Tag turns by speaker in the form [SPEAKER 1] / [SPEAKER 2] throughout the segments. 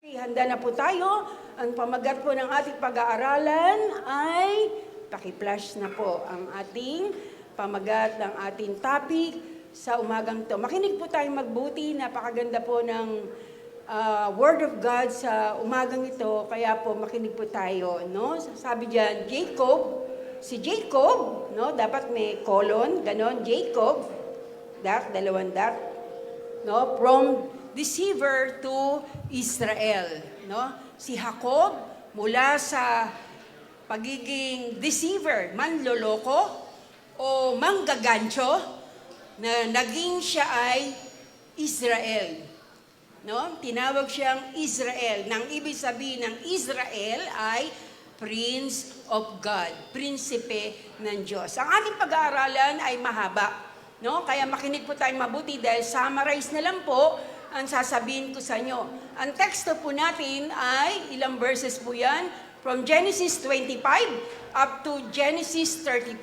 [SPEAKER 1] Handa na po tayo. Ang pamagat po ng ating pag-aaralan ay paki-flash na po ang ating pamagat ng ating topic sa umagang to. Makinig po tayong magbuti. Napakaganda po ng Word of God sa umagang ito. Kaya po makinig po tayo. No? Sabi diyan, si Jacob, no? Dapat may colon, ganon, Jacob, dalawang dot, no? From deceiver to Israel, no? Si Jacob mula sa pagiging deceiver, manloloko o manggagancho, na naging siya ay Israel, no? Tinawag siyang Israel. Nang ibig sabihin ng Israel ay Prince of God, prinsipe ng Diyos. Ang ating pag-aaralan ay mahaba, no? Kaya makinig po tayong mabuti dahil summarize na lang po ang sasabihin ko sa inyo. Ang teksto po natin ay, ilang verses po yan? From Genesis 25 up to Genesis 32.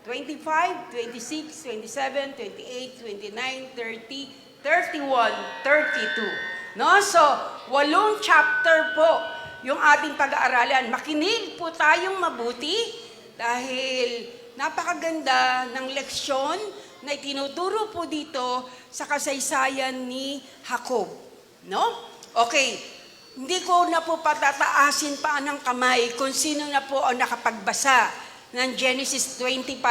[SPEAKER 1] 25, 26, 27, 28, 29, 30, 31, 32. No? So, 8 chapter po yung ating pag-aaralan. Makinig po tayong mabuti dahil napakaganda ng leksyon na itinuturo po dito sa kasaysayan ni Jacob. No? Okay, hindi ko na po patataasin pa ng kamay kung sino na po ang nakapagbasa ng Genesis 25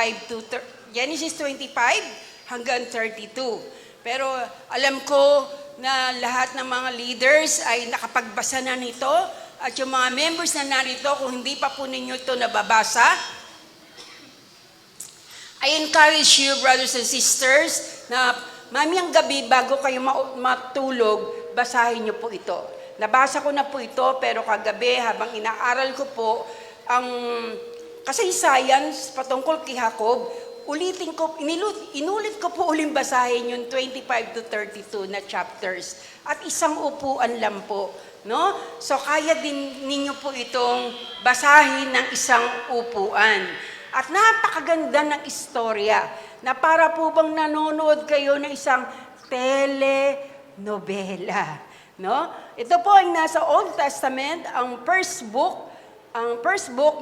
[SPEAKER 1] hanggang 32. Pero alam ko na lahat ng mga leaders ay nakapagbasa na nito at yung mga members na narito, kung hindi pa po ninyo ito nababasa, I encourage you, brothers and sisters, na mamayang gabi bago kayo matulog, basahin niyo po ito. Nabasa ko na po ito, pero kagabi habang inaaral ko po ang kasaysayan patungkol kay Jacob, inulit ko po uling basahin yung 25 to 32 na chapters. At isang upuan lang po. No? So kaya din ninyo po itong basahin ng isang upuan. At napakaganda ng istorya na para po bang nanonood kayo ng isang telenovela. No? Ito po ay nasa Old Testament, ang first book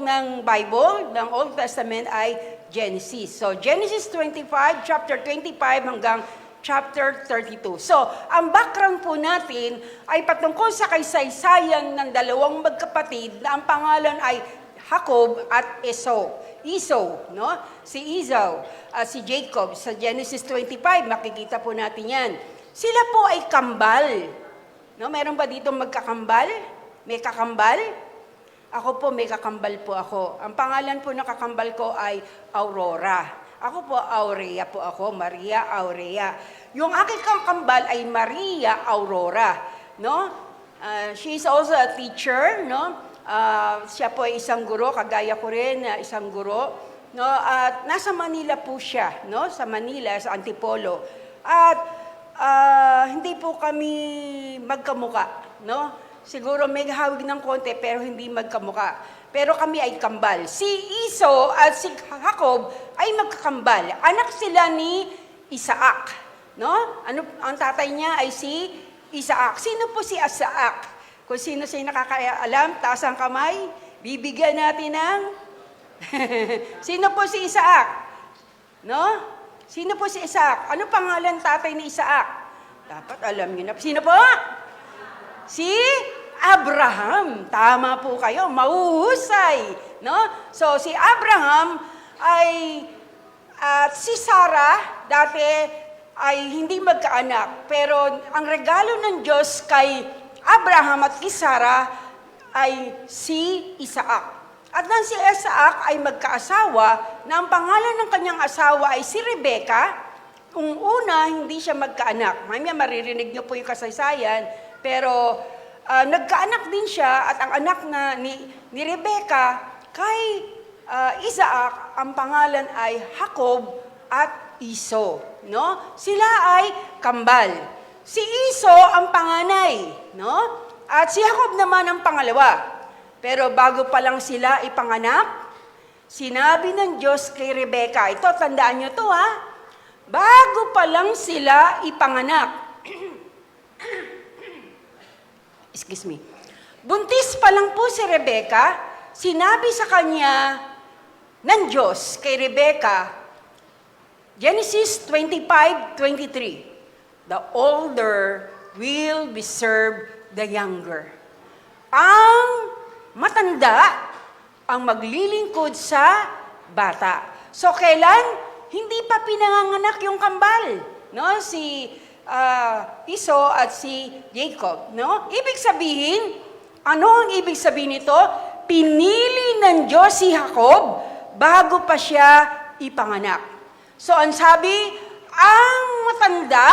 [SPEAKER 1] ng Bible, ng Old Testament ay Genesis. So Genesis 25, chapter 25 hanggang chapter 32. So, ang background po natin ay patungkol sa kaysaysayan ng dalawang magkapatid na ang pangalan ay Jacob at Esau, no? Si Esau at si Jacob. Sa Genesis 25, makikita po natin yan. Sila po ay kambal. No? Meron ba dito magkakambal? May kakambal? Ako po, may kakambal po ako. Ang pangalan po ng kakambal ko ay Aurora. Ako po, Aurea po ako, Maria Aurea. Yung aking kakambal ay Maria Aurora. No? She is also a teacher, no? Siya po ay isang guro, kagaya ko rin na isang guro. No? At nasa Manila po siya, no? Sa Manila, sa Antipolo. At hindi po kami magkamuka. No? Siguro may hawig ng konti pero hindi magkamuka. Pero kami ay kambal. Si Esau at si Jacob ay magkakambal. Anak sila ni Isaac. No? Ang tatay niya ay si Isaac. Sino po si Isaac? Kung sino siya nakakaalam, taas ang kamay, bibigyan natin ng... Sino po si Isaac? No? Sino po si Isaac? Ano pangalan tatay ni Isaac? Dapat alam niyo na. Sino po? Si Abraham. Tama po kayo, mahuhusay. No? So, si Abraham ay... At si Sarah, dati ay hindi magkaanak. Pero ang regalo ng Diyos kay Abraham at kay Sarah ay si Isaac. At nang si Isaac ay magkaasawa, na ang pangalan ng kanyang asawa ay si Rebecca. Kung una, hindi siya magkaanak. Mamaya maririnig niyo po yung kasaysayan, pero nagkaanak din siya at ang anak na ni Rebecca kay Isaac, ang pangalan ay Jacob at Esau. No? Sila ay kambal. Si Esau ang panganay, no? At si Jacob naman ang pangalawa. Pero bago pa lang sila ipanganak, sinabi ng Diyos kay Rebecca, ito, tandaan nyo to ha, bago pa lang sila ipanganak, excuse me, buntis pa lang po si Rebecca, sinabi sa kanya ng Diyos kay Rebecca, Genesis 25:23, the older will be served the younger. Ang matanda ang maglilingkod sa bata. So kailan? Hindi pa pinanganganak yung kambal, no? Si Esau at si Jacob, no? Ibig sabihin, ano ang ibig sabihin nito? Pinili ng Diyos si Jacob bago pa siya ipanganak. So ang sabi, ang matanda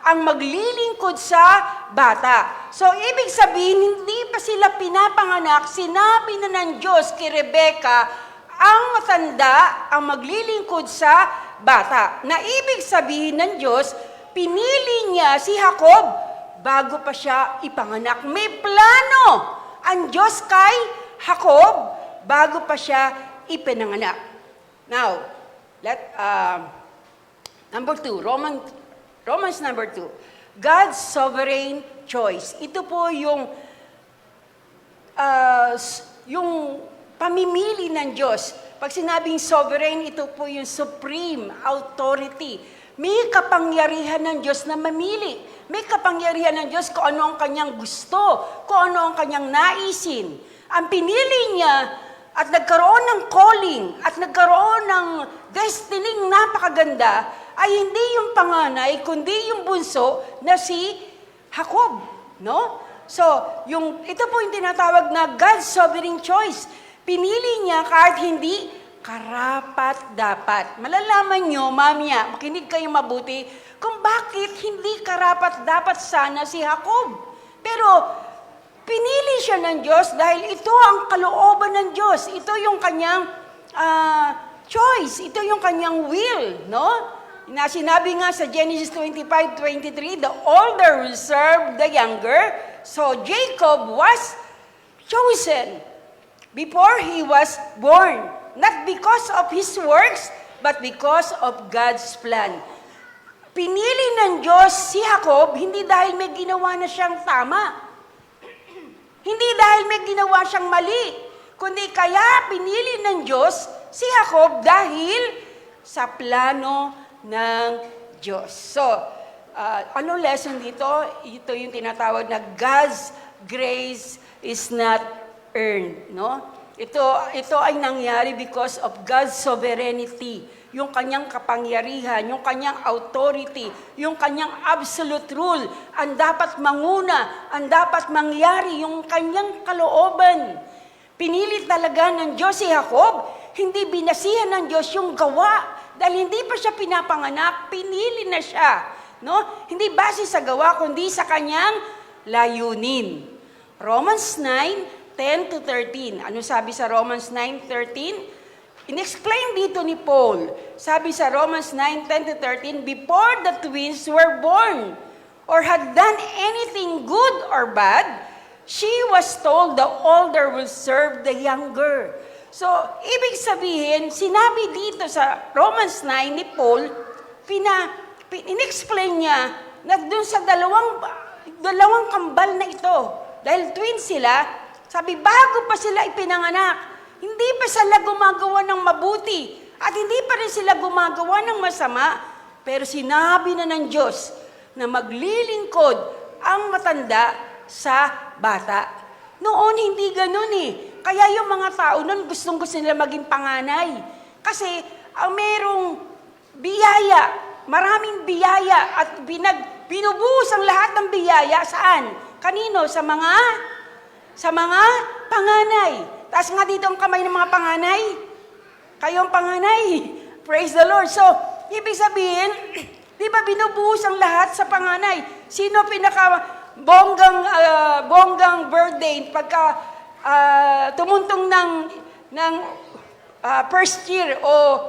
[SPEAKER 1] ang maglilingkod sa bata. So ibig sabihin, hindi pa sila pinapanganak, sinabi na ng Diyos kay Rebecca, ang matanda ang maglilingkod sa bata. Na ibig sabihin ng Diyos, pinili niya si Jacob bago pa siya ipanganak. May plano ang Diyos kay Jacob bago pa siya ipinanganak. Now, number 2, Romans number 2. God's sovereign choice. Ito po yung pamimili ng Diyos. Pag sinabing sovereign, ito po yung supreme authority. May kapangyarihan ng Diyos na mamili. May kapangyarihan ng Diyos kung ano ang kanyang gusto, kung ano ang kanyang naisin. Ang pinili niya at nagkaroon ng calling at nagkaroon ng destiny napakaganda ay hindi yung panganay, kundi yung bunso na si Jacob. No? So, ito po yung tinatawag na God's sovereign choice. Pinili niya kahit hindi karapat-dapat. Malalaman nyo, mamaya, makinig kayo mabuti, kung bakit hindi karapat-dapat sana si Jacob. Pero, pinili siya ng Diyos dahil ito ang kalooban ng Diyos. Ito yung kanyang choice. Ito yung kanyang will, no? Na sinabi nga sa Genesis 25:23, the older will serve the younger. So, Jacob was chosen before he was born. Not because of his works, but because of God's plan. Pinili ng Diyos si Jacob, hindi dahil may ginawa na siyang tama. Hindi dahil may ginawa siyang mali. Kundi kaya pinili ng Diyos si Jacob dahil sa plano ng Diyos. So, anong lesson dito? Ito yung tinatawag na God's grace is not earned, no? Ito ay nangyari because of God's sovereignty, yung kanyang kapangyarihan, yung kanyang authority, yung kanyang absolute rule, ang dapat manguna, ang dapat mangyari, yung kanyang kalooban. Pinili talaga ng Diyos si Jacob, hindi binasihan ng Diyos yung gawa, dahil hindi pa siya pinapanganak, pinili na siya, no? Hindi base sa gawa, kundi sa kanyang layunin. Romans 9:10-13. Ano sabi sa Romans 9:13? In-explain dito ni Paul. Sabi sa Romans 9:10-13, before the twins were born or had done anything good or bad, she was told the older will serve the younger. So, ibig sabihin, sinabi dito sa Romans 9 ni Paul, in-explain niya na dun sa dalawang kambal na ito, dahil twins sila, sabi, bago pa sila ipinanganak, hindi pa sila gumagawa ng mabuti at hindi pa rin sila gumagawa ng masama, pero sinabi na ng Diyos na maglilingkod ang matanda sa bata. Noon, hindi ganun eh. Kaya yung mga tao noon, gustong-gusto nila maging panganay. Kasi ang merong biyaya, maraming biyaya at binubuhos ang lahat ng biyaya saan? Kanino? Sa mga panganay. Taas nga dito ang kamay ng mga panganay. Kayo ang panganay. Praise the Lord. So, ibig sabihin, di ba binubuhos ang lahat sa panganay? Sino bonggang birthday pagka tumuntong ng first year o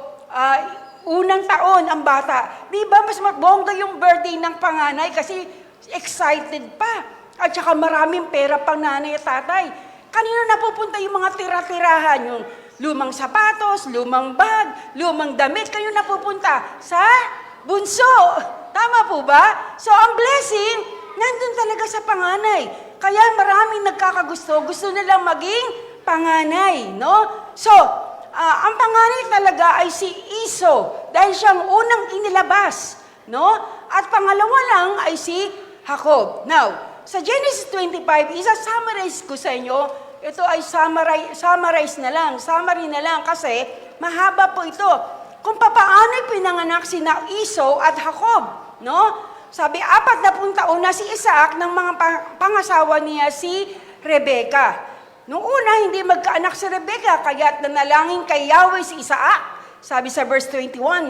[SPEAKER 1] unang taon ang bata? Di ba mas bongga yung birthday ng panganay kasi excited pa. At saka maraming pera pang nanay at tatay. Kanina napupunta yung mga tira-tirahan, yung lumang sapatos, lumang bag, lumang damit, kayo napupunta sa bunso. Tama po ba? So ang blessing, nandun talaga sa panganay. Kaya maraming nagkakagusto, gusto nilang maging panganay, no? So, ang panganay talaga ay si Esau dahil siyang unang inilabas, no? At pangalawa lang ay si Jacob. Now, sa Genesis 25, isa-summarize ko sa inyo, ito ay summary na lang kasi mahaba po ito. Kung papaano pinanganak sina Esau at Jacob, no? Sabi, 40 taon na si Isaac ng mga pangasawa niya si Rebecca. Nung una, hindi magkaanak si Rebecca, kaya't nanalangin kay Yahweh si Isaac. Sabi sa verse 21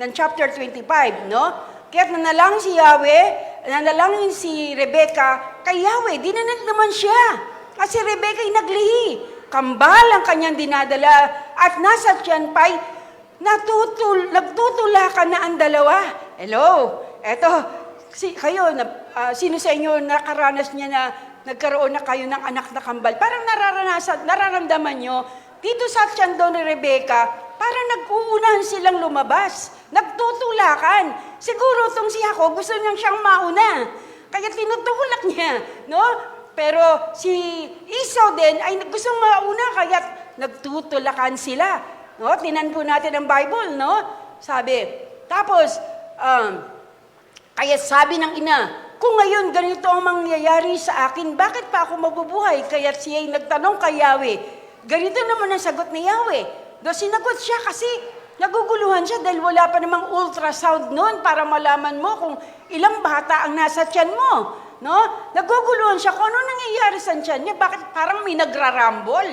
[SPEAKER 1] ng chapter 25, no? Kaya't nanalangin si Yahweh, nanalangin si Rebecca kay Yahweh, dinanag naman siya. At si Rebecca ay naglihi. Kambal ang kanyang dinadala at nasa tiyan pa'y nagtutulakan na ang dalawa. Hello? Eto, sino sa inyo nakaranas niya na nagkaroon na kayo ng anak na kambal? Parang nararamdaman nyo, dito sa tiyan daw ni Rebecca, parang nag-uunahan silang lumabas. Nagtutulakan. Siguro itong si Jacob, gusto niyang siyang mauna. Kaya tinutulak niya, no? Pero si Esau din ay gusto mauna, kaya nagtutulakan sila. No? Tinan po natin ang Bible, no? Sabi, tapos, kaya sabi ng ina, kung ngayon ganito ang mangyayari sa akin, bakit pa ako mabubuhay? Kaya siya ay nagtanong kay Yahweh. Ganito naman ang sagot ni Yahweh. Do sinagot siya kasi naguguluhan siya dahil wala pa namang ultrasound noon para malaman mo kung ilang bata ang nasa tiyan mo. No? Naguguluhan siya kung ano nangyayari sa tiyan niya. Bakit parang may nagrarambol?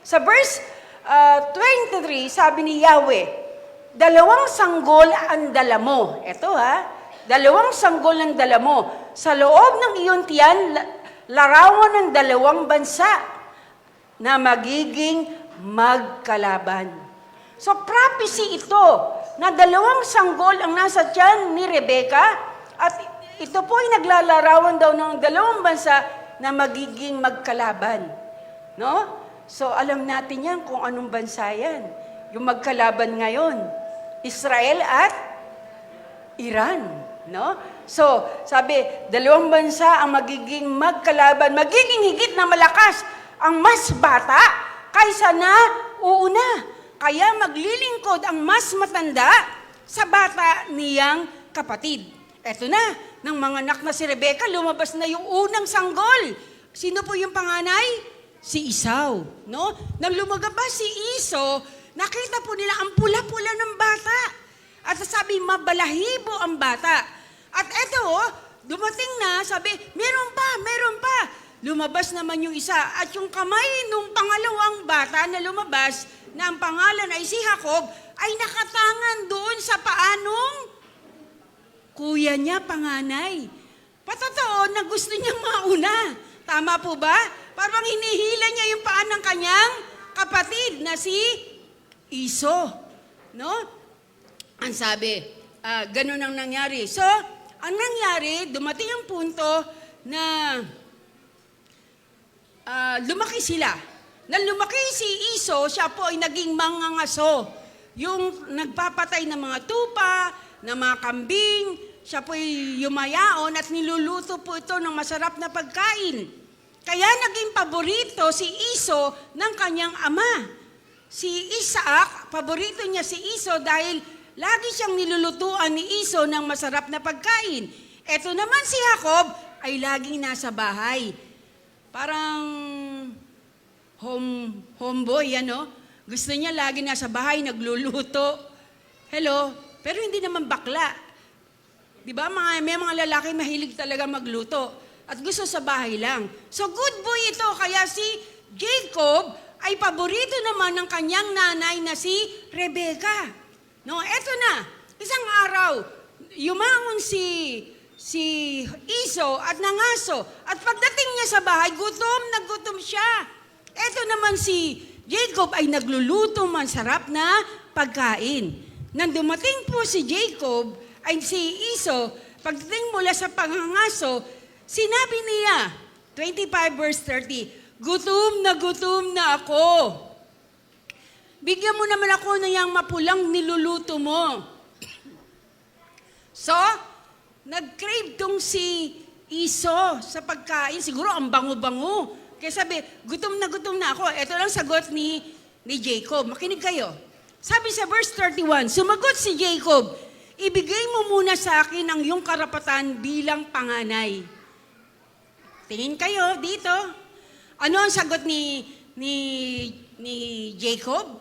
[SPEAKER 1] Sa verse 23, sabi ni Yahweh, 2 sanggol ang dala mo. Ito 2 sanggol ang dala mo. Sa loob ng iyong tiyan, larawan ng 2 bansa na magiging magkalaban. So prophecy ito na 2 sanggol ang nasa tiyan ni Rebecca at ito po ay naglalarawan daw ng 2 bansa na magiging magkalaban. No? So alam natin yan kung anong bansa yan. Yung magkalaban ngayon, Israel at Iran. No? So, sabi, 2 bansa ang magiging magkalaban, magiging higit na malakas ang mas bata kaysa na uuna. Kaya maglilingkod ang mas matanda sa bata niyang kapatid. Eto na, ng mga anak na si Rebecca, lumabas na yung unang sanggol. Sino po yung panganay? Si Esau. No? Nang lumagabas si Esau, nakita po nila ang pula-pula ng bata. At sabi, mabalahibo ang bata. At eto, dumating na, sabi, meron pa. Lumabas naman yung isa. At yung kamay nung pangalawang bata na lumabas, na ang pangalan ay si Jacob, ay nakatangan doon sa paanong kuya niya, panganay. Patotoo na gusto niyang mauna. Tama po ba? Parang hinihila niya yung paan ng kanyang kapatid na si Esau. No? Ang sabi, ganun ang nangyari. So, ang nangyari, dumating ang punto na lumaki sila. Nang lumaki si Esau, siya po ay naging mangangaso. Yung nagpapatay ng mga tupa, ng mga kambing, siya po ay yumayaon at niluluto po ito ng masarap na pagkain. Kaya naging paborito si Esau ng kanyang ama. Si Isaac, paborito niya si Esau dahil lagi siyang nilulutuan ni Esau ng masarap na pagkain. Ito naman si Jacob ay laging nasa bahay. Parang homeboy, ano? Gusto niya lagi nasa bahay, nagluluto. Hello? Pero hindi naman bakla. Di ba? May mga lalaki mahilig talaga magluto. At gusto sa bahay lang. So good boy ito. Kaya si Jacob ay paborito naman ng kanyang nanay na si Rebecca. No, eto na. Isang araw, yumangon si Esau at nangaso. At pagdating niya sa bahay, gutom na gutom siya. Eto naman si Jacob ay nagluluto masarap na pagkain. Nang dumating po si Jacob, ay si Esau, pagdating mula sa pangangaso, sinabi niya, 25 verse 30, gutom na ako. Bigyan mo naman ako na yung mapulang niluluto mo. So, nag-crave tong si Iso sa pagkain. Siguro ang bango-bango. Kaya sabi, gutom na ako. Ito lang sagot ni Jacob. Makinig kayo. Sabi sa verse 31, sumagot si Jacob, ibigay mo muna sa akin ang iyong karapatan bilang panganay. Tingin kayo dito. Ano ang sagot ni Jacob?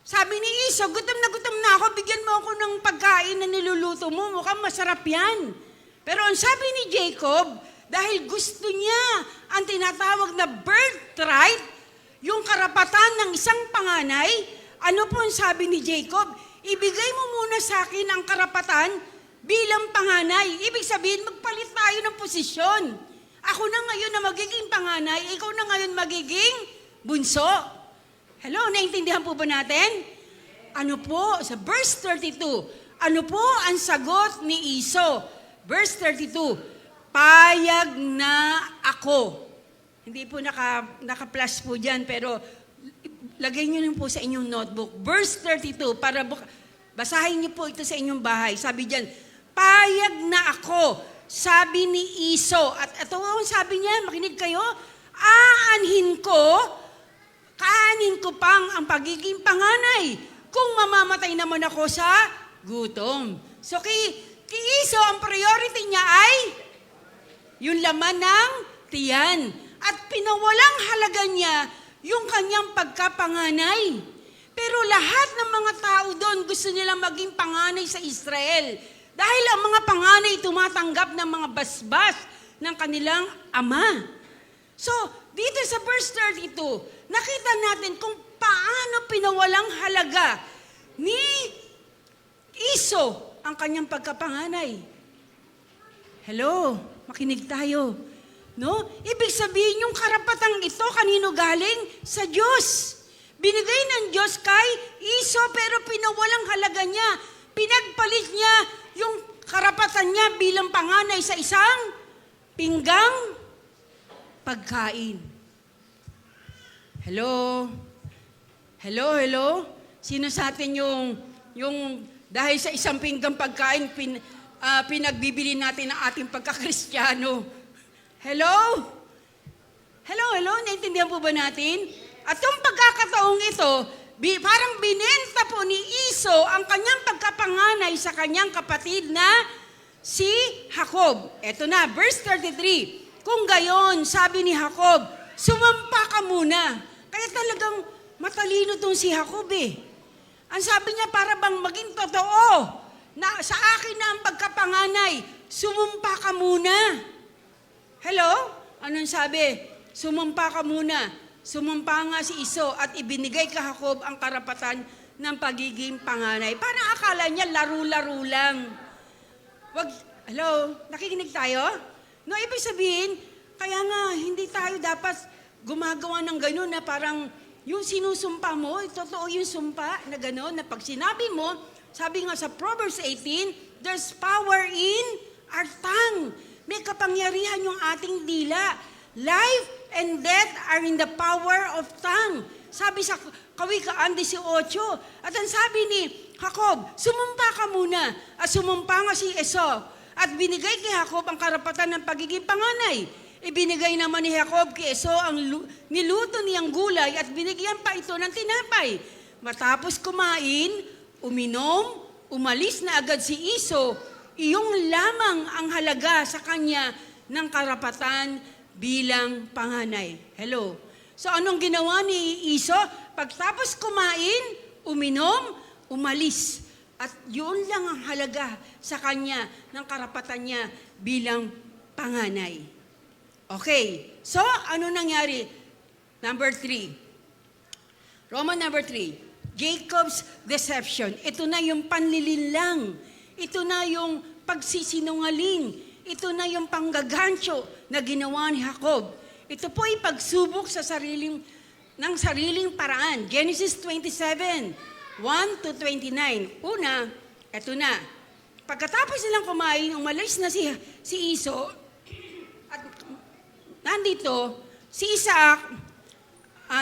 [SPEAKER 1] Sabi ni Iso, gutom na ako, bigyan mo ako ng pagkain na niluluto mo, mukhang masarap yan. Pero ang sabi ni Jacob, dahil gusto niya ang tinatawag na birthright, yung karapatan ng isang panganay, ano po ang sabi ni Jacob? Ibigay mo muna sa akin ang karapatan bilang panganay. Ibig sabihin, magpalit tayo ng posisyon. Ako na ngayon na magiging panganay, ikaw na ngayon magiging bunso. Hello, naintindihan po ba natin? Ano po, sa verse 32, ano po ang sagot ni Iso? Verse 32, payag na ako. Hindi po naka-plus po dyan, pero lagay nyo rin po sa inyong notebook. Verse 32, para basahin nyo po ito sa inyong bahay. Sabi dyan, payag na ako, sabi ni Iso. At ito ang sabi niya, makinig kayo, kaanin ko pang ang pagiging panganay kung mamamatay naman ako sa gutom. So kay Iso, ang priority niya ay yung laman ng tiyan. At pinawalang halaga niya yung kanyang pagkapanganay. Pero lahat ng mga tao doon gusto nilang maging panganay sa Israel. Dahil ang mga panganay tumatanggap ng mga basbas ng kanilang ama. So, dito sa verse 32, nakita natin kung paano pinawalang halaga ni Iso ang kanyang pagkapanganay. Hello, makinig tayo. No? Ibig sabihin yung karapatang ito, kanino galing? Sa Diyos. Binigay ng Diyos kay Iso, pero pinawalang halaga niya. Pinagpalit niya yung karapatan niya bilang panganay sa isang pinggang pagkain. Hello? Hello? Sino sa atin yung dahil sa isang pinggang pagkain, pinagbibili natin ang ating pagkakristyano? Hello? Naintindihan po ba natin? At yung pagkakataong ito, parang binenta po ni Iso ang kanyang pagkapanganay sa kanyang kapatid na si Jacob. Eto na, verse 33. Kung gayon, sabi ni Jacob, sumampa ka muna. Kaya talagang matalino tong si Jacob eh. Ang sabi niya, para bang maging totoo na sa akin na ang pagkapanganay, sumumpa ka muna. Hello? Anong sabi? Sumumpa ka muna. Sumumpa nga si Iso at ibinigay kay Jacob ang karapatan ng pagiging panganay. Parang akala niya laro-laro lang. Hello? Nakikinig tayo? No, ibig sabihin, kaya nga, hindi tayo dapat gumagawa ng gano'n na parang yung sinusumpa mo, totoo yung sumpa na gano'n, na pag sinabi mo, sabi nga sa Proverbs 18, there's power in our tongue. May kapangyarihan yung ating dila. Life and death are in the power of tongue. Sabi sa Kawikaan 18. At ang sabi ni Jacob, sumumpa ka muna. At sumumpa nga si Esau. At binigay kay Jacob ang karapatan ng pagiging panganay. Ibinigay naman ni Jacob kay Esau ang niluto niyang gulay at binigyan pa ito ng tinapay. Matapos kumain, uminom, umalis na agad si Esau. Iyong lamang ang halaga sa kanya ng karapatan bilang panganay. Hello. So anong ginawa ni Esau? Pagtapos kumain, uminom, umalis. At yun lang ang halaga sa kanya ng karapatan niya bilang panganay. Okay. So, ano nangyari? Number 3. Roman number 3. Jacob's deception. Ito na yung panlilinlang. Ito na yung pagsisinungaling. Ito na yung panggagancho na ginawa ni Jacob. Ito po ay pagsubok sa sariling paraan. Genesis 27, 1-29. Una, eto na. Pagkatapos nilang kumain, umalis na si Iso. At nandito, si Isaac,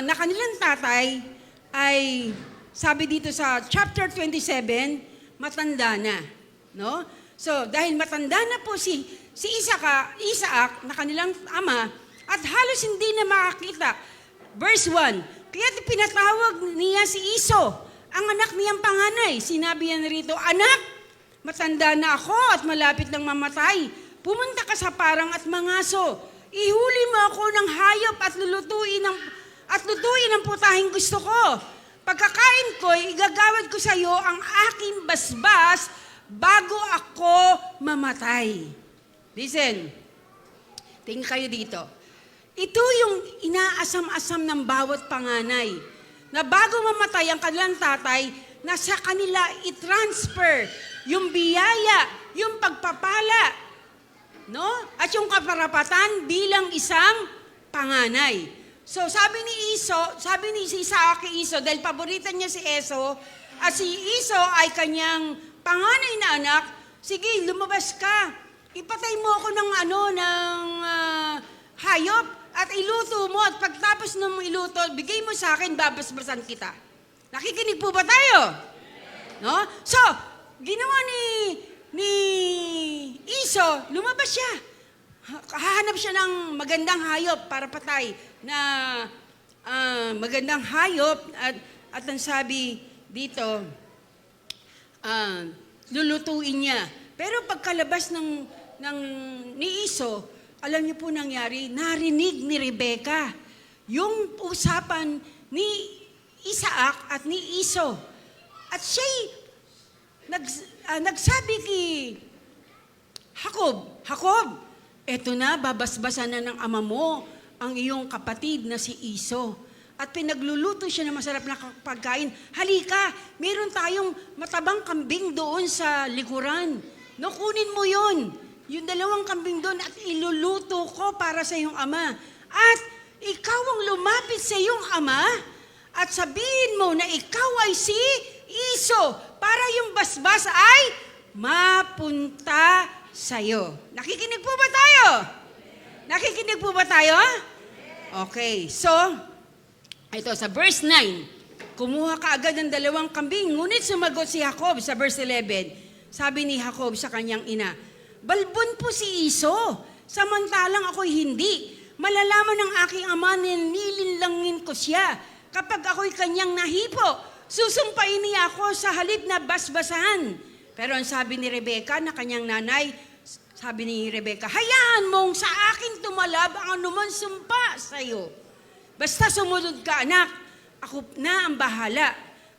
[SPEAKER 1] na kanilang tatay, ay sabi dito sa chapter 27, matanda na. No? So, dahil matanda na po si Isaac na kanilang ama, at halos hindi na makakita. Verse 1, kaya pinatawag niya si Iso, ang anak niyang panganay. Sinabi niya rito, anak, matanda na ako at malapit ng mamatay. Pumunta ka sa parang at mangaso. Ihuli mo ako ng hayop at lutuin ang putahing gusto ko. Pagkakain ko, igagawad ko sa iyo ang aking basbas bago ako mamatay. Listen, tingin kayo dito. Ito yung inaasam-asam ng bawat panganay na bago mamatay ang kanilang tatay, na sa kanila i-transfer yung biyaya, yung pagpapala, no? At yung kaparapatan bilang isang panganay. So sabi ni Isaac kay Iso, dahil paborito niya si Eso, at si Iso ay kanyang panganay na anak, sige, lumabas ka. Ipatay mo ako ng hayop at iluto mo, at pagtapos ng iluto, bigay mo sa akin, babasbasan kita. Nakikinig po ba tayo? No? So, ginawa ni Iso, lumabas siya. Hahanap siya ng magandang hayop para patay na magandang hayop, at ang sabi dito, lulutuin niya. Pero pagkalabas ni Iso, alam niyo po nangyari, narinig ni Rebecca yung usapan ni Isaac at ni Iso. At siya'y nagsabi kay Jacob, eto na, babasbasan na ng ama mo ang iyong kapatid na si Iso. At pinagluluto siya ng masarap na pagkain. Halika, meron tayong matabang kambing doon sa likuran. No, kunin mo yun. Yung 2 kambing doon at iluluto ko para sa iyong ama. At ikaw ang lumapit sa iyong ama at sabihin mo na ikaw ay si Iso para yung basbas ay mapunta sa'yo. Nakikinig po ba tayo? Nakikinig po ba tayo? Okay, so, ito sa verse 9, kumuha ka agad ng 2 kambing, ngunit sumagot si Jacob sa verse 11. Sabi ni Jacob sa kanyang ina, balbon po si Iso, samantalang ako'y hindi. Malalaman ng aking ama na nilinlangin ko siya. Kapag ako'y kanyang nahipo, susumpain niya ako sa halip na basbasahan. Pero ang sabi ni Rebecca na kanyang nanay, sabi ni Rebecca, hayaan mong sa akin tumalab ang anuman sumpa sa iyo. Basta sumunod ka, anak, ako na ang bahala.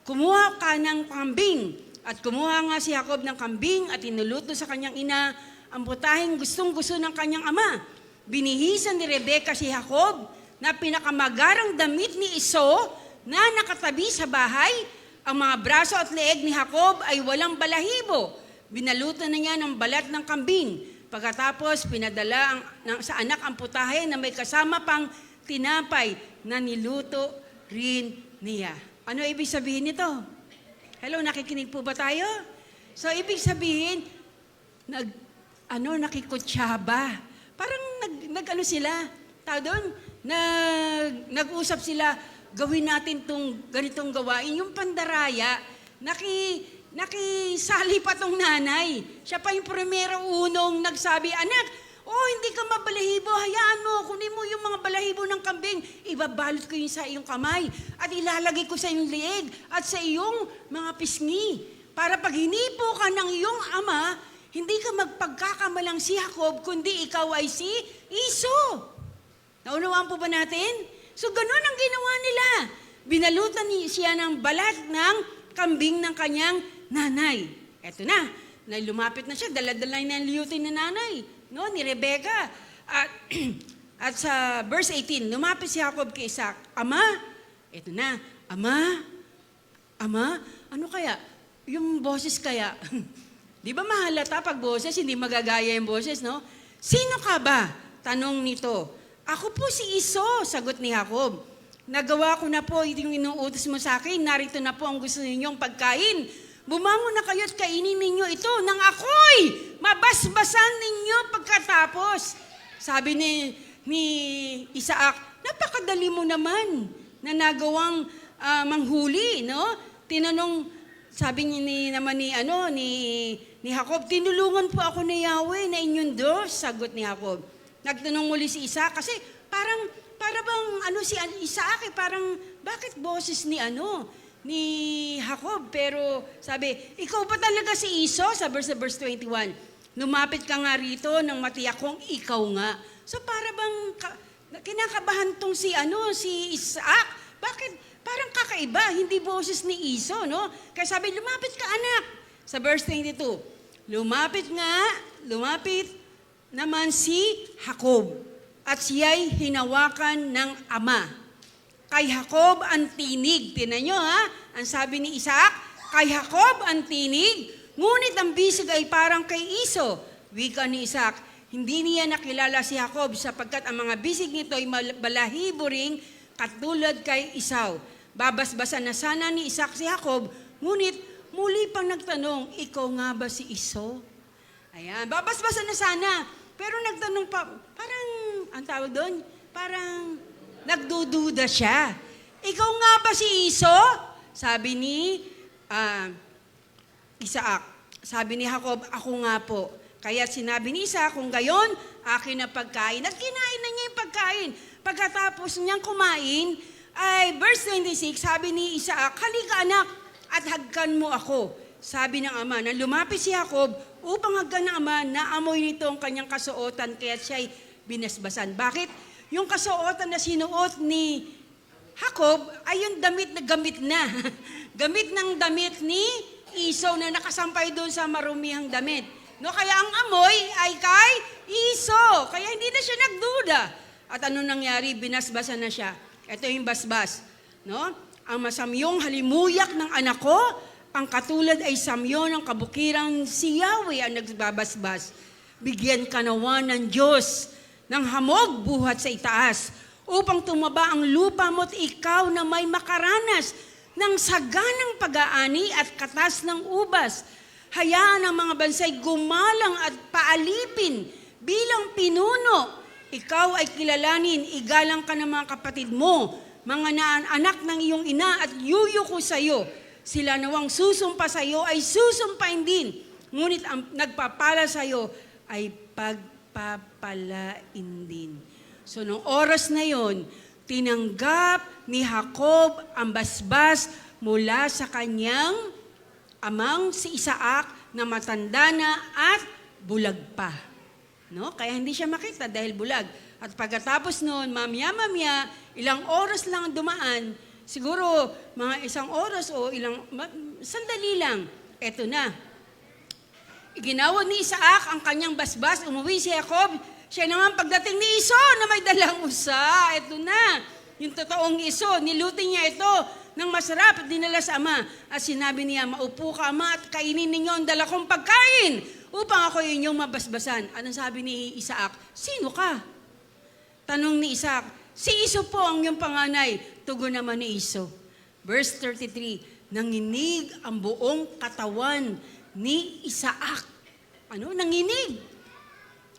[SPEAKER 1] Kumuha ka ng kambing. At kumuha nga si Jacob ng kambing at inuluto sa kanyang ina ang putahing gustong-gusto ng kanyang ama. Binihisan ni Rebecca si Jacob na pinakamagarang damit ni Iso na nakatabi sa bahay. Ang mga braso at leeg ni Jacob ay walang balahibo. Binalutan na niya ng balat ng kambing. Pagkatapos, pinadala sa anak ang putahe na may kasama pang tinapay na niluto rin niya. Ano ibig sabihin nito? Hello, nakikinig po ba tayo? So, ibig sabihin, nakikutsyaba. Parang nag-ano sila, nag-usap sila, gawin natin tong ganitong gawain. Yung pandaraya, nakisali pa tong nanay. Siya pa yung unong nagsabi, anak, hindi ka mabalahibo, hayaan mo, kunin mo yung mga balahibo ng kambing, ibabalot ko yun sa iyong kamay, at ilalagay ko sa iyong liig, at sa iyong mga pisngi. Para pag hinipo ka ng iyong ama, hindi ka magpagkakamalang si Jacob, kundi ikaw ay si Iso. Naunawaan po ba natin? So, ganun ang ginawa nila. Binalutan siya ng balat ng kambing ng kanyang nanay. Eto na, lumapit na siya, daladalay na liyutin na nanay, no, ni Rebecca. At sa verse 18, lumapit si Jacob kay Isaac, Ama, eto na, Ama, ano kaya? Yung boses kaya, di ba mahalata pag boses, hindi magagaya yung boses, no? Sino ka ba? Tanong nito. Ako po si Iso, sagot ni Jacob. Nagawa ko na po yung inuutos mo sa akin, narito na po ang gusto ninyong pagkain. Bumangon na kayo at kainin ninyo ito nang ako'y mabasbasan ninyo pagkatapos. Sabi ni Isaac, napakadali mo naman na nagawang manghuli, no? Tinanong, sabi ni Jacob, tinulungan po ako ni Yahweh na inyong Diyos, sagot ni Jacob. Nagtanong muli si Isaac kasi para bang si Isaac parang bakit boses ni Jacob, pero sabi, ikaw ba talaga si Esau? Sa verse 21, lumapit ka nga rito nang matiyak kong ikaw nga. So para bang kinakabahan tong si Isaac. Bakit parang kakaiba, hindi boses ni Esau, no? Kaya sabi, lumapit ka anak. Sa verse 22, lumapit naman si Jacob at siya'y hinawakan ng ama. Kay Jacob ang tinig. Tingnan nyo ang sabi ni Isaac, kay Jacob ang tinig, ngunit ang bisig ay parang kay Esau. Wika ni Isaac, hindi niya nakilala si Jacob sapagkat ang mga bisig nito ay balahibo ring katulad kay Esau. Babasbasan na sana ni Isaac si Jacob, ngunit muli pang nagtanong, ikaw nga ba si Esau? Ayan, babasbasan na sana. Pero nagtanong pa, parang, ang tawag doon, parang nagdududa siya. Ikaw nga ba si Esau? Sabi ni Isaac. Sabi ni Jacob, ako nga po. Kaya sinabi ni Isaac, kung gayon, akin na pagkain. At kinain na niya yung pagkain. Pagkatapos niyang kumain, ay verse 26, sabi ni Isaac, halika anak, at hagkan mo ako. Sabi ng ama, na lumapit si Jacob upang hagkan ng ama, naamoy nito ang kanyang kasuotan, kaya siya'y binasbasan. Bakit? Yung kasuotan na sinuot ni Jacob ay yung damit na gamit na. Gamit ng damit ni Esau na nakasampay doon sa marumihang damit. No, kaya ang amoy ay kay Esau. Kaya hindi na siya nagduda. At ano nangyari? Binasbasan na siya. Ito yung basbas. No? Ang masamyong halimuyak ng anak ko, ang katulad ay samyo ng kabukirang si Yahweh ang nagbabasbas. Bigyan ka nawa ng Diyos ng hamog buhat sa itaas, upang tumaba ang lupa mo't ikaw na may makaranas ng saganang pag-aani at katas ng ubas. Hayaan ang mga bansay gumalang at paalipin bilang pinuno. Ikaw ay kilalanin, igalang ka ng mga kapatid mo, mga anak ng iyong ina at yuyuko sa iyo. Sila nawang susumpa sa iyo ay susumpain din, ngunit ang nagpapala sa iyo ay papalain din. So, nung oras na yon, tinanggap ni Jacob ang basbas mula sa kanyang amang si Isaac na matanda na at bulag pa. No? Kaya hindi siya makita dahil bulag. At pagkatapos noon, mamaya, ilang oras lang dumaan, siguro mga isang oras o sandali lang, eto na. Iginawad ni Isaac ang kanyang basbas, umuwi si Jacob. Siya naman pagdating ni Esau na may dalang usa. Ito na, yung totoong Esau. Nilutin niya ito ng masarap at dinala sa ama. At sinabi niya, maupo ka ama at kainin ninyo ang dala kong pagkain upang ako inyong mabasbasan. Anong sabi ni Isaac? Sino ka? Tanong ni Isaac, si Esau po ang iyong panganay. Tugon naman ni Esau. Verse 33, nanginig ang buong katawan ni Isaac. Nanginig.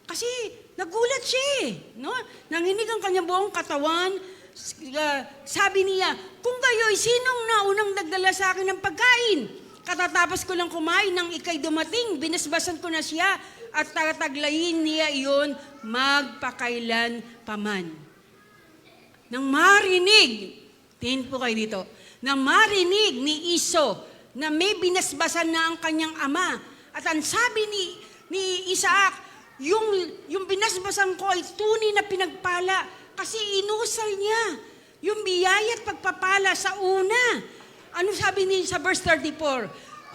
[SPEAKER 1] Kasi nagulat siya no? Nanginig ang kanyang buong katawan. Sabi niya, kung gayo'y sinong naunang nagdala sa akin ng pagkain? Katatapos ko lang kumain nang ikay dumating, binasbasan ko na siya at tataglayin niya iyon magpakailan paman. Nang marinig, tingin po kayo dito, nang marinig ni Esau na may binasbasan na ang kanyang ama. At ang sabi ni Isaac, yung binasbasan ko ay tunay na pinagpala kasi inusal niya yung biyaya at pagpapala sa una. Ano sabi niya sa verse 34?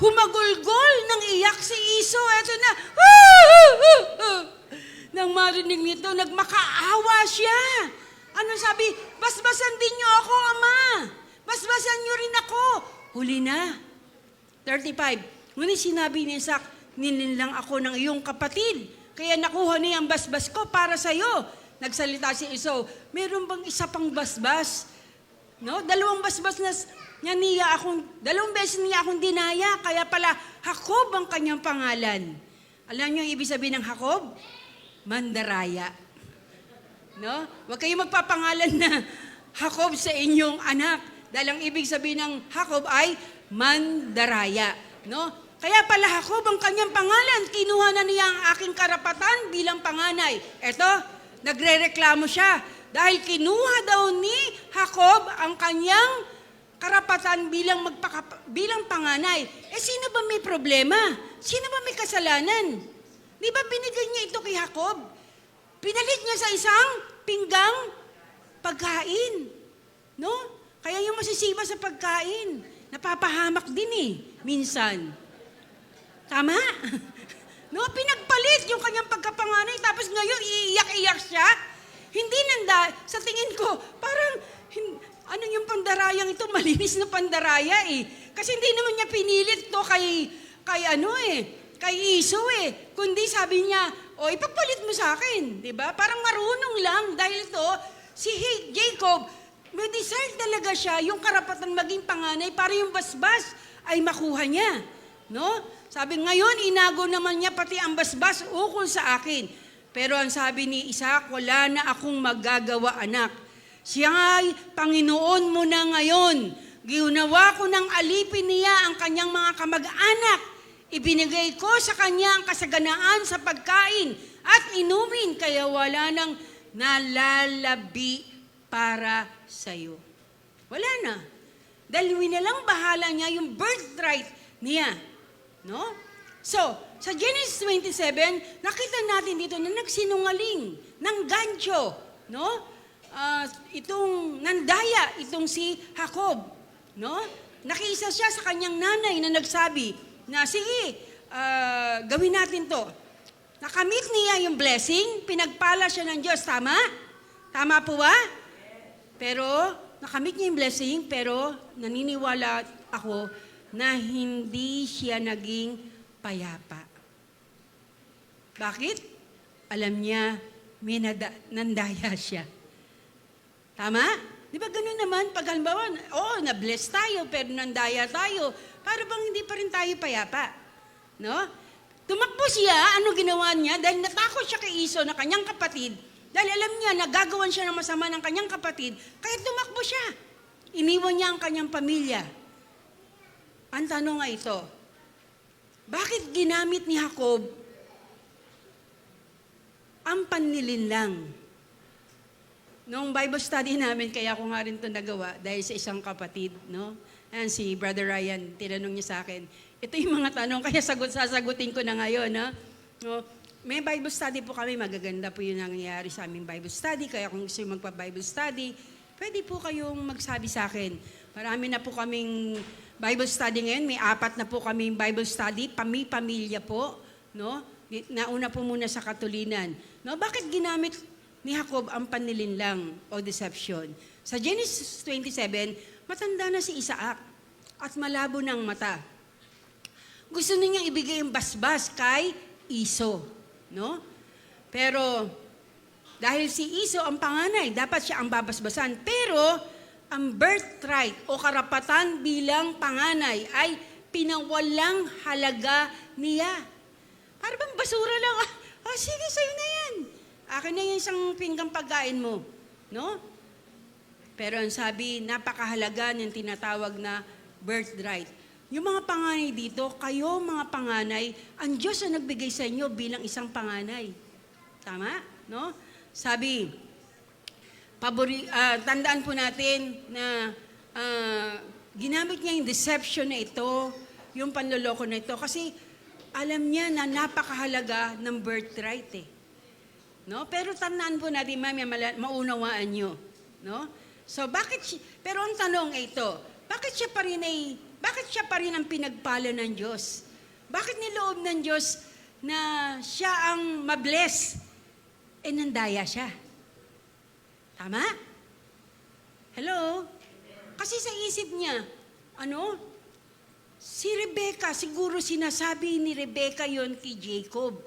[SPEAKER 1] Humagulgol ng iyak si Esau. Ito na, nang marinig nito, nagmakaawa siya. Ano sabi? Basbasan din niyo ako, ama. Basbasan niyo rin ako. Huli na. 35. Ngunit sinabi ni Isaac, nilinlang ako ng iyong kapatid, kaya nakuha niya ang basbas ko para sa iyo. Nagsalita si Esau, meron bang isa pang basbas? No? Dalawang beses niya akong dinaya, kaya pala Jacob ang kanyang pangalan. Alam niyo ang ibig sabihin ng Jacob? Mandaraya. No? Huwag kayong magpapangalan na Jacob sa inyong anak. Dahil ang ibig sabihin ng Jacob ay mandaraya. No? Kaya pala Jacob ang kanyang pangalan, kinuha na niya ang aking karapatan bilang panganay. Eto, nagrereklamo siya dahil kinuha daw ni Jacob ang kanyang karapatan bilang panganay. Sino ba may problema? Sino ba may kasalanan? Di ba binigay niya ito kay Jacob? Pinalit niya sa isang pinggang pagkain. No? Kaya yung masisiba sa pagkain, napapahamak din minsan. Tama? No, pinagpalit yung kanyang pagkapanganay, tapos ngayon iiyak-iyak siya. Hindi sa tingin ko, parang, yung pandarayang ito, malinis na pandaraya Kasi hindi naman niya pinilit to kay Iso Kundi sabi niya, ipagpalit mo sa akin, di ba? Parang marunong lang dahil ito, si Jacob, may desire talaga siya yung karapatan maging panganay para yung basbas ay makuha niya. No? Sabi, ngayon, inago naman niya pati ang basbas ukol sa akin. Pero ang sabi ni Isaac, wala na akong magagawa, anak. Siya ay Panginoon mo na ngayon. Ginawa ko ng alipin niya ang kanyang mga kamag-anak. Ibinigay ko sa kanya ang kasaganaan sa pagkain at inumin, kaya wala nang nalalabi para sa'yo. Wala na. Dahil winalang bahala niya yung birthright niya. No? So, sa Genesis 27, nakita natin dito na nagsinungaling ng gancho. No? Itong nandaya, itong si Jacob. No? Nakiisa siya sa kanyang nanay na nagsabi, na sige, gawin natin to. Nakamit niya yung blessing, pinagpala siya ng Diyos. Tama? Tama po ba? Pero, nakamit niya yung blessing, pero naniniwala ako na hindi siya naging payapa. Bakit? Alam niya, may nandaya siya. Tama? Di ba ganun naman? Pag halimbawa, na-bless tayo, pero nandaya tayo. Para bang hindi pa rin tayo payapa? No? Tumakbo siya, ano ginawa niya? Dahil natakot siya kay Iso na kanyang kapatid, dahil alam niya na gagawan siya ng masama ng kanyang kapatid, kaya tumakbo siya. Iniwan niya ang kanyang pamilya. Ang tanong nga ito, bakit ginamit ni Jacob ang panlilinlang? Noong Bible study namin, kaya ako nga rin ito nagawa dahil sa isang kapatid, no? Ayan, si Brother Ryan, tinanong niya sa akin. Ito yung mga tanong, kaya sasagutin ko na ngayon. No? May Bible study po kami, magaganda po yung nangyayari sa aming Bible study, kaya kung gusto yung magpa-Bible study, pwede po kayong magsabi sa akin. Marami na po kaming Bible study ngayon, may 4 na po kaming Bible study, pamilya po. No? Nauna po muna sa katulinan. No? Bakit ginamit ni Jacob ang panlilinlang o deception? Sa Genesis 27, matanda na si Isaac at malabo ng mata. Gusto niyang ibigay ang basbas kay Iso, no? Pero dahil si Iso ang panganay, dapat siya ang babasbasan. Pero ang birthright o karapatan bilang panganay ay pinawalang halaga niya. Para bang basura lang, sige, sa'yo na yan. Akin na yung isang pinggang pagkain mo, no? Pero ang sabi, napakahalaga ng tinatawag na birthright. Yung mga panganay dito, kayo mga panganay, ang Diyos ang nagbigay sa inyo bilang isang panganay. Tama? No? Sabi, tandaan po natin na ginamit niya yung deception na ito, yung panloloko na ito, kasi alam niya na napakahalaga ng birthright No? Pero tandaan po natin, maunawaan nyo. No? So pero ang tanong ay ito, bakit siya pa rin ang pinagpala ng Diyos? Bakit niloob ng Diyos na siya ang mabless? Nandaya siya. Tama? Hello? Kasi sa isip niya, si Rebecca, siguro sinasabi ni Rebecca yon kay Jacob.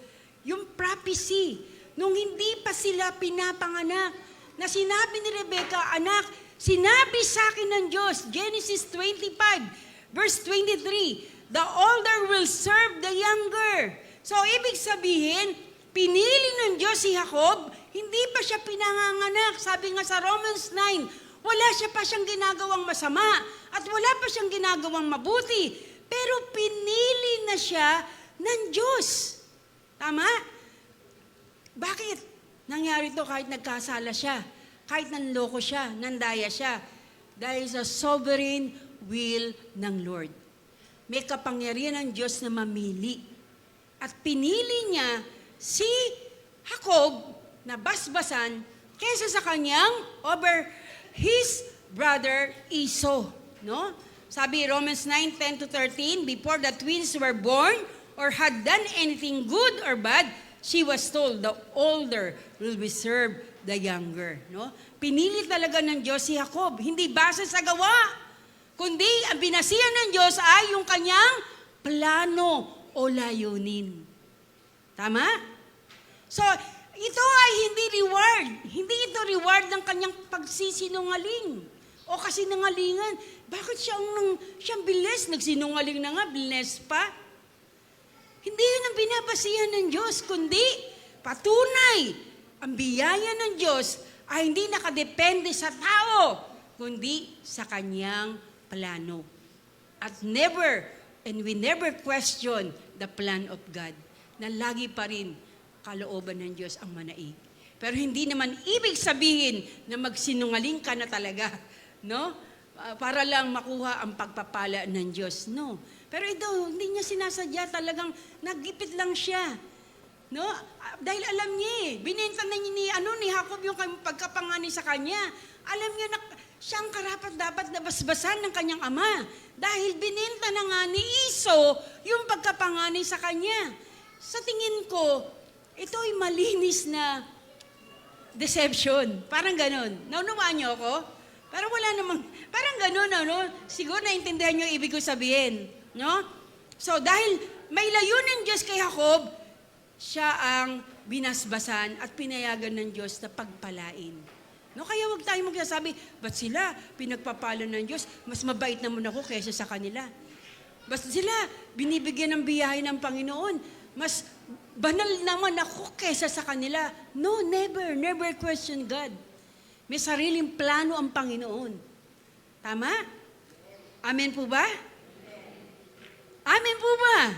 [SPEAKER 1] Yung prophecy, nung hindi pa sila pinapanganak, na sinabi ni Rebecca, anak, sinabi sa akin ng Diyos, Genesis 25, verse 23, the older will serve the younger. So, ibig sabihin, pinili ng Diyos si Jacob, hindi pa siya pinanganganak. Sabi nga sa Romans 9, wala siya pa siyang ginagawang masama at wala pa siyang ginagawang mabuti. Pero pinili na siya ng Diyos. Tama? Bakit nangyari to kahit nagkasala siya? Kahit nanloko siya, nandaya siya? Dahil sa sovereign will ng Lord. May kapangyarihan ng Diyos na mamili. At pinili niya si Jacob na basbasan kaysa sa kanyang over his brother Esau. No? Sabi Romans 9:10-13, before the twins were born or had done anything good or bad, she was told the older will be served the younger. No? Pinili talaga ng Diyos si Jacob, hindi base sa gawa, kundi ang binasihan ng Diyos ay yung kanyang plano o layunin. Tama? So, ito ay hindi reward. Hindi ito reward ng kanyang pagsisinungaling o kasinungalingan. Bakit siyang bilis? Nagsinungaling na nga, bilis pa. Hindi yun ang binabasihan ng Diyos, kundi patunay. Ang biyaya ng Diyos ay hindi nakadepende sa tao, kundi sa kanyang plano. At we never question the plan of God, na lagi pa rin kalooban ng Diyos ang manaig. Pero hindi naman ibig sabihin na magsinungaling ka na talaga, no? Para lang makuha ang pagpapala ng Diyos, no? Pero ito, hindi niya sinasadya, talagang nagipit lang siya, no? Dahil alam niya binenta na niya ni Jacob yung pagkapanganay sa kanya. Alam niya na siyang karapat dapat na basbasan ng kanyang ama. Dahil binenta na nga ni Esau yung pagkapanganay sa kanya. Sa tingin ko, ito ay malinis na deception. Parang ganon. Naunawaan niyo ako? Parang wala namang, parang ganon, ano? Siguro naintindihan niyo ibig ko sabihin. No? So, dahil may layunin Diyos kay Jacob, siya ang binasbasan at pinayagan ng Diyos na pagpalain. No, kaya wag tayo magsasabi, ba't sila pinagpapala ng Diyos? Mas mabait naman ako kaysa sa kanila. Ba't sila binibigyan ng biyahe ng Panginoon? Mas banal naman ako kaysa sa kanila. No, never. Never question God. May sariling plano ang Panginoon. Tama? Amen po ba? Amen po ba?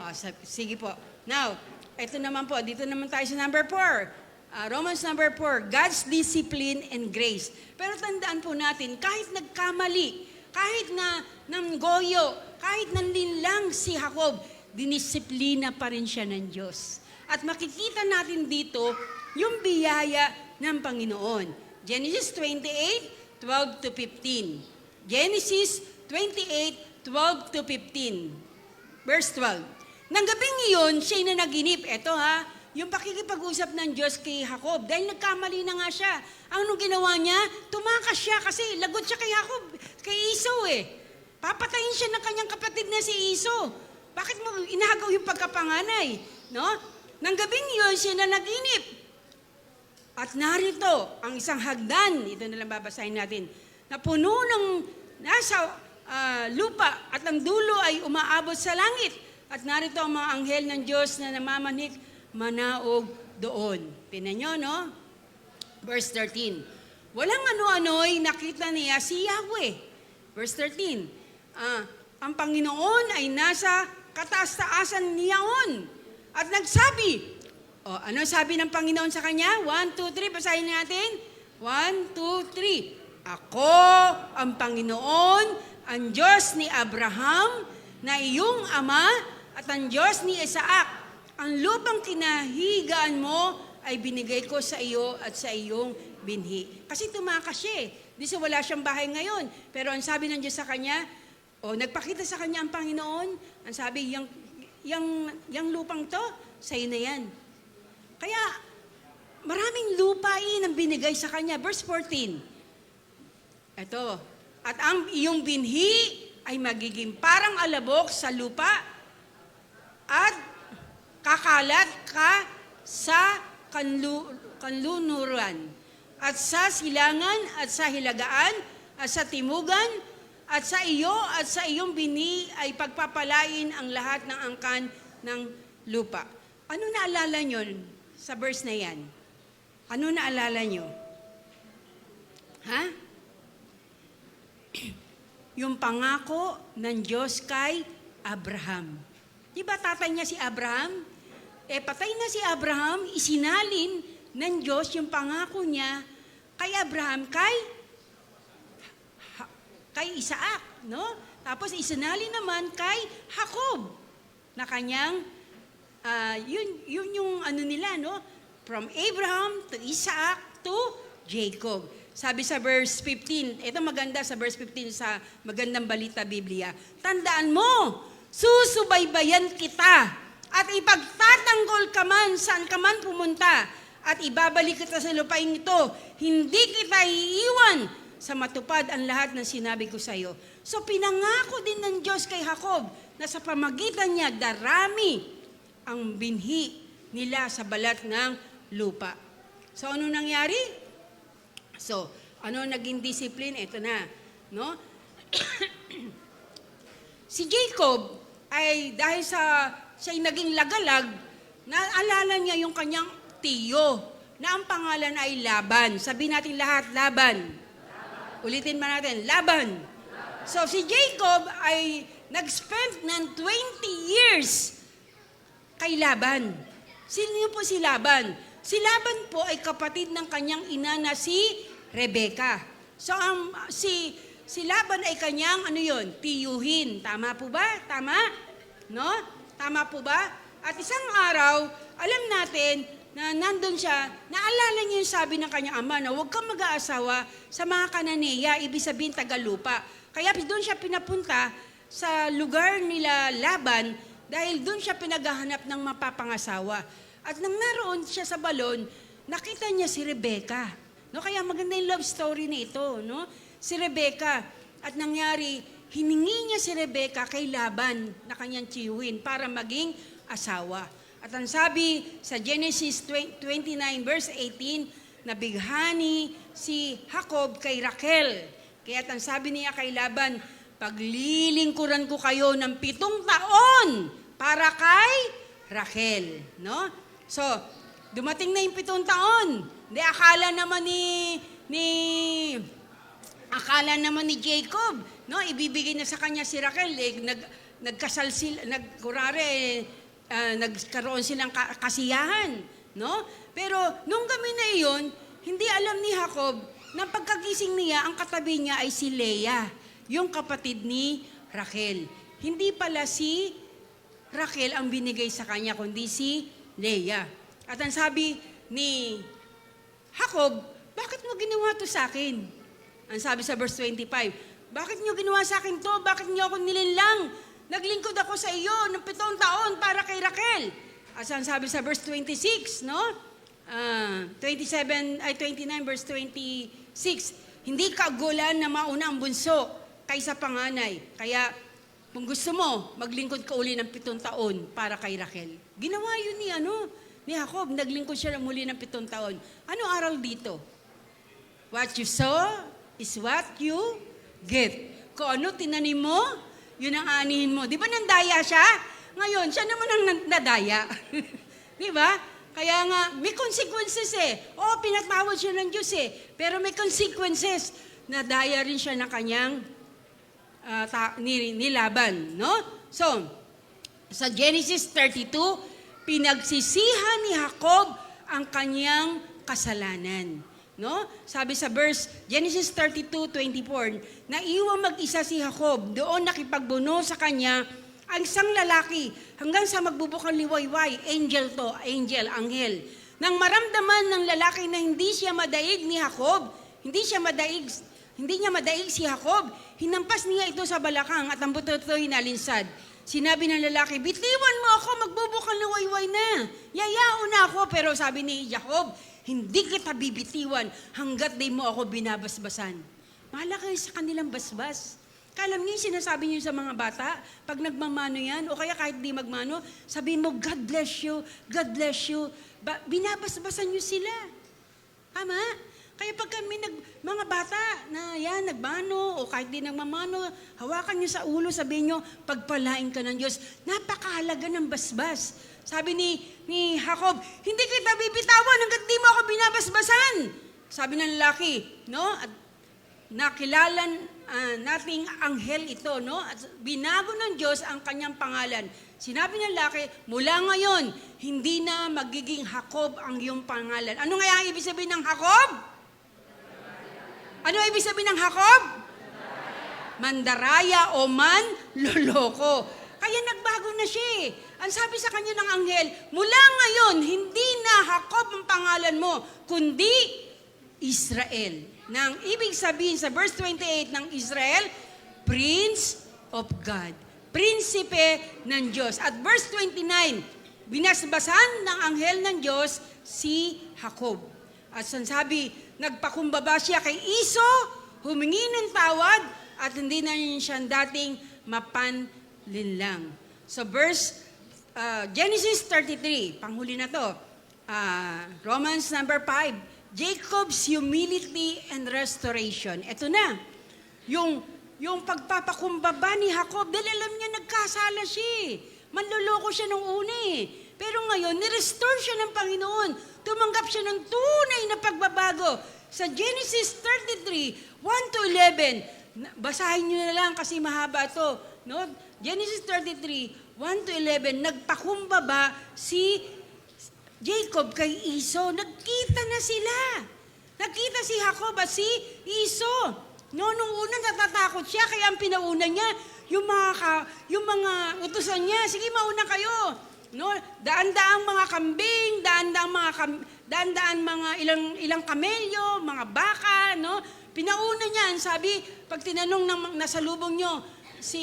[SPEAKER 1] Amen. Sige po. Now, ito naman po, dito naman tayo sa number 4. Romans number 4, God's discipline and grace. Pero tandaan po natin, kahit nagkamali, kahit na nanggoyo, kahit nanlinlang si Jacob, dinisiplina pa rin siya ng Diyos. At makikita natin dito yung biyaya ng Panginoon. Genesis 28:12-15. Genesis 28:12-15. Verse 12. Nang gabing iyon, siya'y nanaginip. Ito yung pakikipag-usap ng Diyos kay Jacob. Dahil nagkamali na nga siya. Anong ginawa niya? Tumakas siya kasi lagot siya kay Jacob, kay Esau Papatayin siya ng kanyang kapatid na si Esau. Bakit mo inagaw yung pagkapanganay? No? Nang gabing iyon, siya nanaginip. At narito, ang isang hagdan, ito na lang babasahin natin, na puno ng nasa lupa at ang dulo ay umaabot sa langit. At narito ang mga anghel ng Diyos na namamanhik, manaog doon. Tingnan nyo, no? Verse 13. Walang ano-ano'y nakita niya si Yahweh. Verse 13. Ang Panginoon ay nasa kataas-taasan niyaon. At nagsabi, ano sabi ng Panginoon sa kanya? 1, 2, 3, basahin natin. 1, 2, 3. Ako ang Panginoon, ang Diyos ni Abraham, na iyong ama, at ang Diyos ni Isaac. Ang lupang kinahigaan mo ay binigay ko sa iyo at sa iyong binhi. Kasi tumakas siya Di siya wala siyang bahay ngayon. Pero ang sabi ng Diyos sa kanya, nagpakita sa kanya ang Panginoon, ang sabi, yang lupang to, sa'yo na yan. Kaya, maraming lupain ang binigay sa kanya. Verse 14. Ito, at ang iyong binhi ay magiging parang alabok sa lupa at kakalat ka sa kanlunuran at sa silangan at sa hilagaan at sa timugan at sa iyo at sa iyong bini ay pagpapalain ang lahat ng angkan ng lupa. Ano naalala nyo sa verse na yan? Ano naalala nyo? Yung pangako ng Diyos kay Abraham. Di ba tatay niya si Abraham? Patay na si Abraham, isinalin ng Diyos yung pangako niya kay Abraham, kay Isaac, no? Tapos isinalin naman kay Jacob, na kanyang, yun yung ano nila, no? From Abraham to Isaac to Jacob. Sabi sa verse 15, ito maganda sa verse 15 sa Magandang Balita Biblia, tandaan mo, susubaybayan kita at ipagtatanggol ka man saan ka man pumunta at ibabalik kita sa lupain ito. Hindi kita iiwan sa matupad ang lahat ng sinabi ko sa iyo. So pinangako din ng Diyos kay Jacob na sa pamagitan niya darami ang binhi nila sa balat ng lupa. So ano nangyari? So, ano naging discipline? Ito na, no? Si Jacob ay dahil siya'y naging lagalag, naalala niya yung kanyang tiyo na ang pangalan ay Laban. Sabihin natin lahat, Laban. Ulitin ba natin, Laban. So, si Jacob ay nag-spend ng 20 years kay Laban. Sino po si Laban? Si Laban po ay kapatid ng kanyang ina na si Rebecca. So si Laban ay kanyang tiyuhin. Tama po ba? Tama? No? Tama po ba? At isang araw, alam natin na nandun siya, naalala niya yung sabi ng kanyang ama na huwag kang mag-aasawa sa mga Kananeya, ibig sabihin tagalupa. Kaya doon siya pinapunta sa lugar nila Laban dahil doon siya pinaghahanap ng mapapangasawa. At nang naroon siya sa balon, nakita niya si Rebecca. No, kaya maganda yung love story na ito, no? Si Rebecca. At nangyari, hiningi niya si Rebecca kay Laban na kanyang tiyuhin para maging asawa. At ang sabi sa Genesis 29 verse 18, nabighani si Jacob kay Rachel. Kaya ang sabi niya kay Laban, paglilingkuran ko kayo ng 7 taon para kay Rachel, no? So, dumating na yung 7 taon. Akala naman ni Jacob, no, ibibigay na sa kanya si Rachel. Nagkasal sila, nagkaroon silang kasiyahan, no? Pero nung gabi na iyon, hindi alam ni Jacob na pagkagising niya, ang katabi niya ay si Leah, yung kapatid ni Rachel. Hindi pala si Rachel ang binigay sa kanya, kundi si Leah. At ang sabi ni Jacob, bakit mo ginawa to sa akin? Ang sabi sa verse 25, bakit niyo ginawa sa akin to? Bakit niyo ako nilinlang? Naglingkod ako sa iyo ng 7 taon para kay Rachel. At ang sabi sa verse 26, no? 29 verse 26, hindi kagulan na mauna ang bunso kaysa panganay. Kaya kung gusto mo, maglingkod ka uli ng 7 taon para kay Rachel. Ginawa yun ni Jacob, naglingkod siya muli ng 7 taon. Ano aral dito? What you sow is what you get. Kung ano tinanim mo, yun ang aanihin mo. Di ba nandaya siya? Ngayon, siya naman ang nadaya. Di ba? Kaya nga, may consequences pinatawad siya ng Diyos Pero may consequences. Nadaya rin siya ng kanyang ni Laban, no? So, sa Genesis 32, pinagsisihan ni Jacob ang kanyang kasalanan, no? Sabi sa verse Genesis 32:24, naiwan mag-isa si Jacob, doon nakipagbuno sa kanya ang isang lalaki hanggang sa magbubukang liwayway, anghel. Nang maramdaman ng lalaki na hindi siya madaig ni Jacob, hindi niya madaig si Jacob, hinampas niya ito sa balakang at ang buto ito hinalinsad. Sinabi ng lalaki, bitiwan mo ako, magbubukang liwayway na. Yayaon na ako. Pero sabi ni Jacob, hindi kita bibitiwan hanggat di mo ako binabasbasan. Mahala kayo sa kanilang basbas. Kalam niyo yung sinasabi niyo sa mga bata, pag nagmamano yan, o kaya kahit di magmano, sabihin mo, God bless you, God bless you. Binabasbasan niyo sila. Tama? Kaya pag kami mga bata na yan, nagmano o kahit di nagmamano, hawakan nyo sa ulo, sabihin nyo, pagpalain ka ng Diyos. Napakahalaga ng basbas. Sabi ni Jacob, hindi kita bibitawan hanggat di mo ako binabasbasan. Sabi ng lalaki, no? At nakilala nating anghel ito, no? At binago ng Diyos ang kanyang pangalan. Sinabi ng lalaki, mula ngayon, hindi na magiging Jacob ang iyong pangalan. Ano nga ang ibig sabihin ng Jacob? Ano ibig sabihin ng Jacob? Mandaraya o manloloko. Kaya nagbago na siya eh. Ang sabi sa kanya ng anghel, mula ngayon, hindi na Jacob ang pangalan mo, kundi Israel. Nang ibig sabihin sa verse 28 ng Israel, Prince of God. Prinsipe ng Diyos. At verse 29, binasbasan ng anghel ng Diyos si Jacob. At sabi, nagpakumbaba siya kay Iso, humingi ng tawad, at hindi na siya dating mapanlinlang. So Genesis 33, panghuli na to. Romans number 5, Jacob's humility and restoration. Ito na. Yung pagpapakumbaba ni Jacob, dahil alam niya nagkasala siya eh. Manloloko siya nung una eh. Pero ngayon, nirestore siya ng Panginoon. Tumanggap siya ng tunay na pagbabago. Sa Genesis 33, 1-11, basahin niyo na lang kasi mahaba ito. No? Genesis 33, 1-11, nagpakumbaba si Jacob kay Iso. Nagkita na sila. Nagkita si Jacob at si Iso. No, nung una natatakot siya, kaya ang pinauna niya, yung mga utusan niya, sige mauna kayo. No, daan-daang mga kambing, daan-daang mga ilang kamelyo, mga baka, no? Pinauna niya, sabi, pag tinanong ng nasalubong niyo si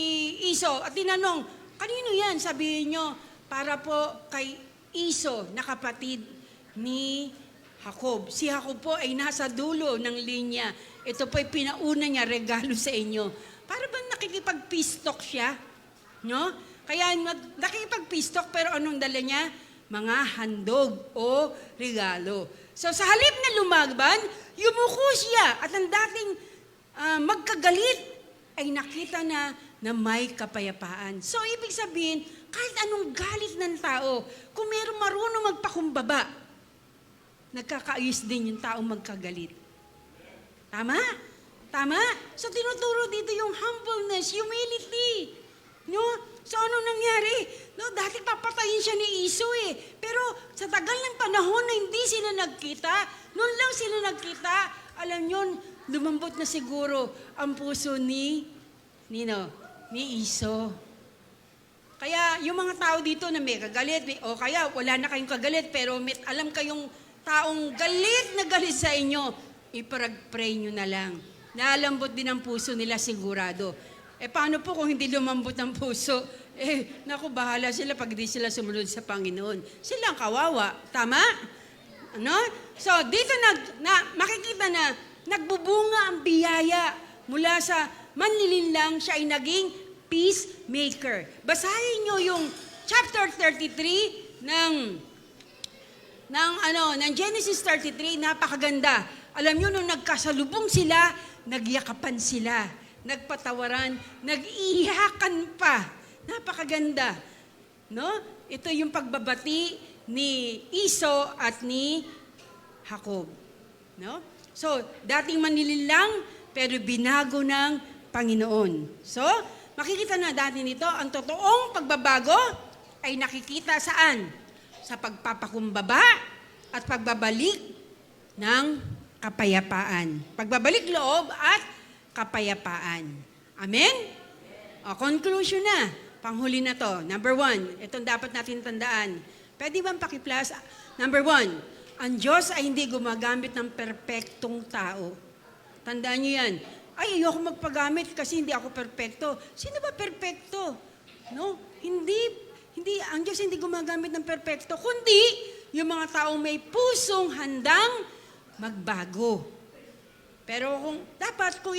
[SPEAKER 1] Iso, at tinanong, kanino yan? Sabihin niyo, para po kay Iso na kapatid ni Jacob. Si Jacob po ay nasa dulo ng linya. Ito po ay pinauna niya, regalo sa inyo. Para bang nakikipag-pistok siya? No? Kaya nakikipag-pistok pero anong dala niya? Mga handog o regalo. So sa halip na lumaban, yumuko siya at ang dating magkagalit ay nakita na may kapayapaan. So ibig sabihin, kahit anong galit ng tao, kung mayroong marunong magpakumbaba, nagkakaayos din yung taong magkagalit. Tama? Tama? So tinuturo dito yung humbleness, humility. No? So anong nangyari? No, dati papatayin siya ni Iso eh. Pero sa tagal ng panahon na hindi sila nagkita, noon lang sila nagkita, alam nyo, lumambot na siguro ang puso ni Iso. Kaya yung mga tao dito na may kagalit, o kaya wala na kayong kagalit, pero alam kayong taong galit na galit sa inyo, ipag-pray nyo na lang. Nalambot din ang puso nila sigurado. Paano po kung hindi lumambot ang puso? Naku, bahala sila pag di sila sumunod sa Panginoon. Sila ang kawawa. Tama? Ano? So, dito makikita na nagbubunga ang biyaya mula sa manlilinlang siya ay naging peacemaker. Basahin nyo yung chapter 33 ng Genesis 33, napakaganda. Alam nyo, nung nagkasalubong sila, nagyakapan sila, nagpatawaran, nag-iyakan pa. Napakaganda. No? Ito yung pagbabati ni Iso at ni Jacob. No? So, dating manililang, pero binago ng Panginoon. So, makikita na dati nito, ang totoong pagbabago ay nakikita saan? Sa pagpapakumbaba at pagbabalik ng kapayapaan. Pagbabalik loob at kapayapaan. Amen? Conclusion na. Panghuli na to. Number 1, itong dapat natin tandaan. Pwede bang paki-plus? Number 1, ang Diyos ay hindi gumagamit ng perpektong tao. Tandaan niyo yan. Ay, ayoko magpagamit kasi hindi ako perpekto. Sino ba perpekto? No? Hindi, ang Diyos hindi gumagamit ng perpekto, kundi yung mga taong may pusong handang magbago. Pero kung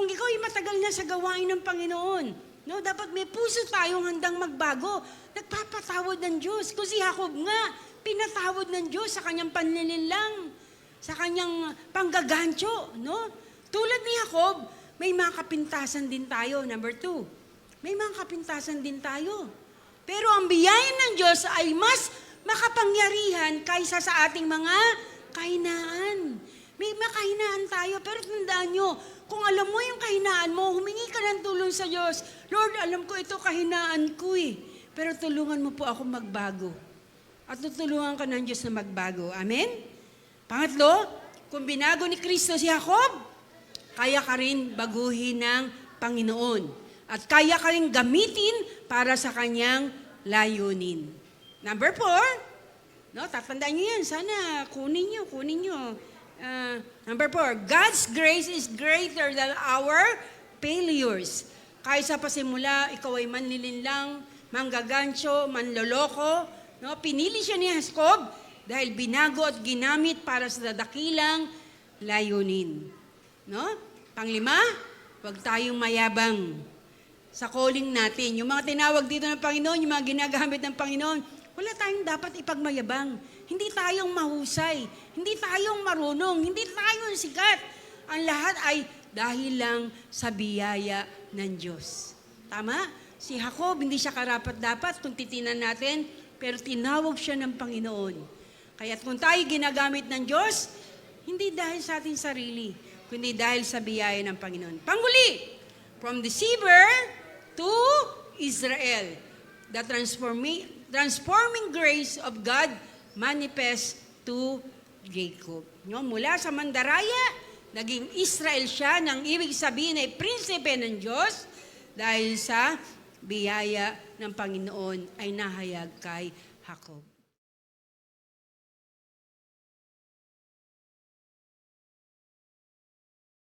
[SPEAKER 1] ikaw ay matagal na sa gawain ng Panginoon, no, dapat may puso tayong handang magbago. Nagpapatawad ng Diyos. Kung si Jacob nga, pinatawad ng Diyos sa kanyang panlililang, sa kanyang panggagancho, no? Tulad ni Jacob, may mga kapintasan din tayo. Number 2, may mga kapintasan din tayo. Pero ang biyaya ng Diyos ay mas makapangyarihan kaysa sa ating mga kahinaan. may makahinaan tayo, pero tandaan nyo, kung alam mo yung kahinaan mo, humingi ka ng tulong sa Diyos. Lord, alam ko ito kahinaan ko eh. Pero tulungan mo po ako magbago. At tutulungan ka ng Diyos na magbago. Amen? Pangatlo, kung binago ni Kristo si Jacob, kaya ka rin baguhin ng Panginoon. At kaya ka rin gamitin para sa kanyang layunin. Number 4, no, tatandaan nyo yan. Sana kunin nyo. Number 4, God's grace is greater than our failures. Kaysa pasimula, ikaw ay manlilinlang, manggagancho, manloloko. No? Pinili siya ni Jacob dahil binago at ginamit para sa dakilang layunin. No? Panglima, huwag tayong mayabang sa calling natin. Yung mga tinawag dito ng Panginoon, yung mga ginagamit ng Panginoon, wala tayong dapat ipagmayabang. Hindi tayong mahusay. Hindi tayong marunong. Hindi tayong sikat. Ang lahat ay dahil lang sa biyaya ng Diyos. Tama? Si Jacob, hindi siya karapat-dapat kung titinan natin, pero tinawag siya ng Panginoon. Kaya kung tayo ginagamit ng Diyos, hindi dahil sa ating sarili, kundi dahil sa biyaya ng Panginoon. Panghuli, from deceiver to Israel, the transforming grace of God manifest to Jacob. No, mula sa mandaraya, naging Israel siya, nang ibig sabihin ay prinsipe ng Diyos, dahil sa biyaya ng Panginoon ay nahayag kay Jacob.